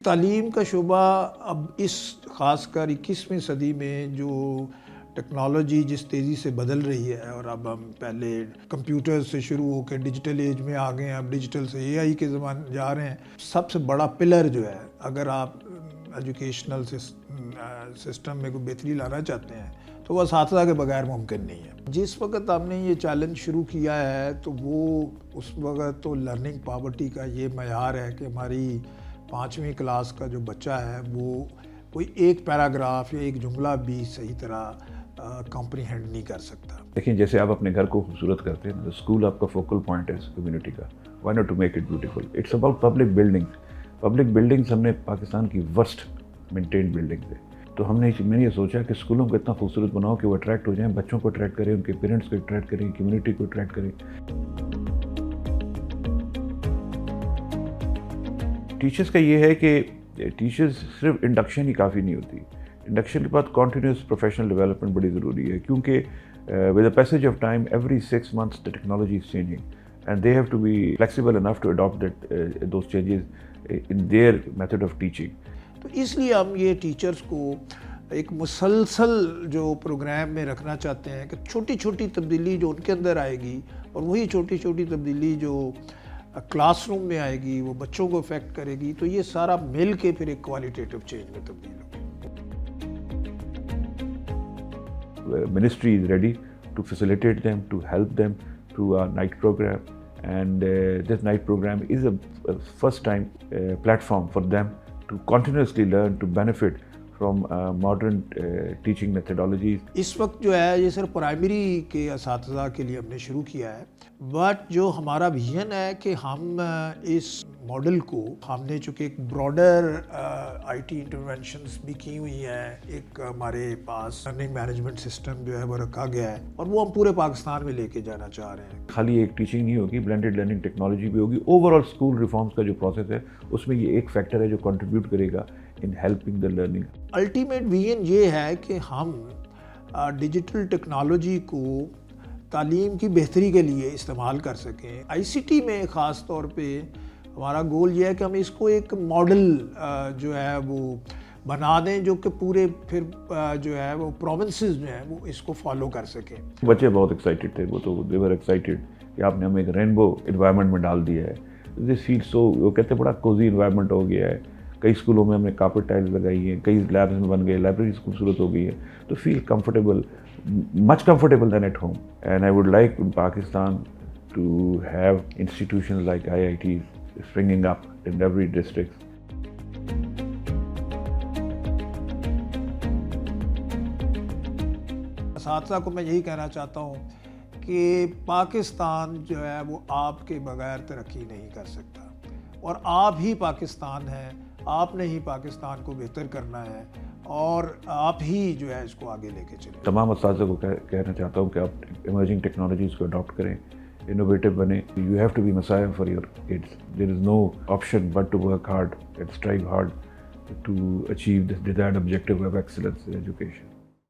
تعلیم کا شعبہ اب اس خاص کر 21ویں صدی میں جو ٹیکنالوجی جس تیزی سے بدل رہی ہے، اور اب ہم پہلے کمپیوٹر سے شروع ہو کے ڈیجیٹل ایج میں آ گئے ہیں، اب ڈیجیٹل سے اے آئی کے زمانے جا رہے ہیں. سب سے بڑا پلر جو ہے، اگر آپ ایجوکیشنل سسٹم میں کوئی بہتری لانا چاہتے ہیں تو وہ اساتذہ کے بغیر ممکن نہیں ہے. جس وقت ہم نے یہ چیلنج شروع کیا ہے تو وہ اس وقت تو لرننگ پاورٹی کا یہ معیار ہے کہ ہماری 5ویں کلاس کا جو بچہ ہے وہ کوئی ایک پیراگراف یا ایک جملہ بھی صحیح طرح کمپریہینڈ نہیں کر سکتا. دیکھیں، جیسے آپ اپنے گھر کو خوبصورت کرتے ہیں، اسکول آپ کا فوکل پوائنٹ ہے کمیونٹی کا. Why not to make it beautiful? It's about public buildings ہم نے پاکستان کی ورسٹ مینٹینڈ بلڈنگز ہے. تو میں نے یہ سوچا کہ اسکولوں کو اتنا خوبصورت بناؤ کہ وہ اٹریکٹ ہو جائیں، بچوں کو اٹریکٹ کریں، ان کے پیرنٹس کو اٹریکٹ کریں، کمیونٹی کو اٹریکٹ کریں. ٹیچرس کا یہ ہے کہ ٹیچرز صرف انڈکشن ہی کافی نہیں ہوتی. انڈکشن کے بعد کنٹینیوس پروفیشنل ڈیولپمنٹ بڑی ضروری ہے، کیونکہ with the passage of time every 6 months the technology is changing and they have to be flexible enough to adopt those changes in their method of teaching. تو اس لیے ہم یہ ٹیچرز کو ایک مسلسل جو پروگرام میں رکھنا چاہتے ہیں کہ چھوٹی چھوٹی تبدیلی جو ان کے اندر آئے گی، اور وہی چھوٹی چھوٹی تبدیلی جو کلاس روم میں آئے گی وہ بچوں کو افیکٹ کرے گی، تو یہ سارا مل کے پھر ایک کوالٹیٹیو چینج میں تبدیل ہوگی. Ministry is ready to facilitate them, to help them through our night program, and this night program is a first time platform for them to continuously learn, to benefit from modern teaching methodologies. اس وقت جو ہے یہ صرف primary کے اساتذہ کے لیے ہم نے شروع کیا ہے، بٹ جو ہمارا ویژن ہے کہ ہم اس ماڈل کو ہم نے چونکہ ایک براڈر آئی ٹی انٹرونشنز بھی کی ہوئی ہیں، ایک ہمارے پاس لرننگ مینجمنٹ سسٹم جو ہے وہ رکھا گیا ہے، اور وہ ہم پورے پاکستان میں لے کے جانا چاہ رہے ہیں. خالی ایک ٹیچنگ نہیں ہوگی، بلینڈڈ لرننگ ٹیکنالوجی بھی ہوگی. اوور آل اسکول ریفارمس کا جو پروسیس ہے اس میں یہ ایک فیکٹر ہے جو کنٹریبیوٹ کرے گا in helping the learning. Ultimate vision یہ ہے کہ ہم ڈیجیٹل ٹیکنالوجی کو تعلیم کی بہتری کے لیے استعمال کر سکیں. آئی سی ٹی میں خاص طور پہ ہمارا گول یہ ہے کہ ہم اس کو ایک ماڈل جو ہے وہ بنا دیں جو کہ پورے پھر جو ہے وہ پروونسز جو ہیں وہ اس کو فالو کر سکیں. بچے بہت ایکسائٹیڈ تھے، وہ تو دے ور ایکسائٹیڈ کہ آپ نے ہمیں ایک رینبو انوائرمنٹ میں ڈال دیا ہے. دس فیل سو، وہ کہتے ہیں بڑا کوزی انوائرمنٹ ہو گیا ہے. کئی اسکولوں میں ہم نے کارپیٹ ٹائلز لگائی ہیں، کئی لیبز میں بن گئے، لائبریریز خوبصورت ہو گئی ہے. تو feel comfortable, much comfortable than at home. And I would like in Pakistan to have institutions like IITs springing up in every district. اساتذہ کو میں یہی کہنا چاہتا ہوں کہ پاکستان جو ہے وہ آپ کے بغیر ترقی نہیں کر سکتا، اور آپ ہی پاکستان ہیں. آپ نے ہی پاکستان کو بہتر کرنا ہے، اور آپ ہی جو ہے اس کو آگے لے کے چلیں. تمام اساتذہ کو کہنا چاہتا ہوں کہ آپ ایمرجنگ ٹیکنالوجیز کو اڈاپٹ کریں، innovative بنے. You have to be Messiah for your kids. There is no option but to work hard and strive hard to achieve the desired objective of excellence in education.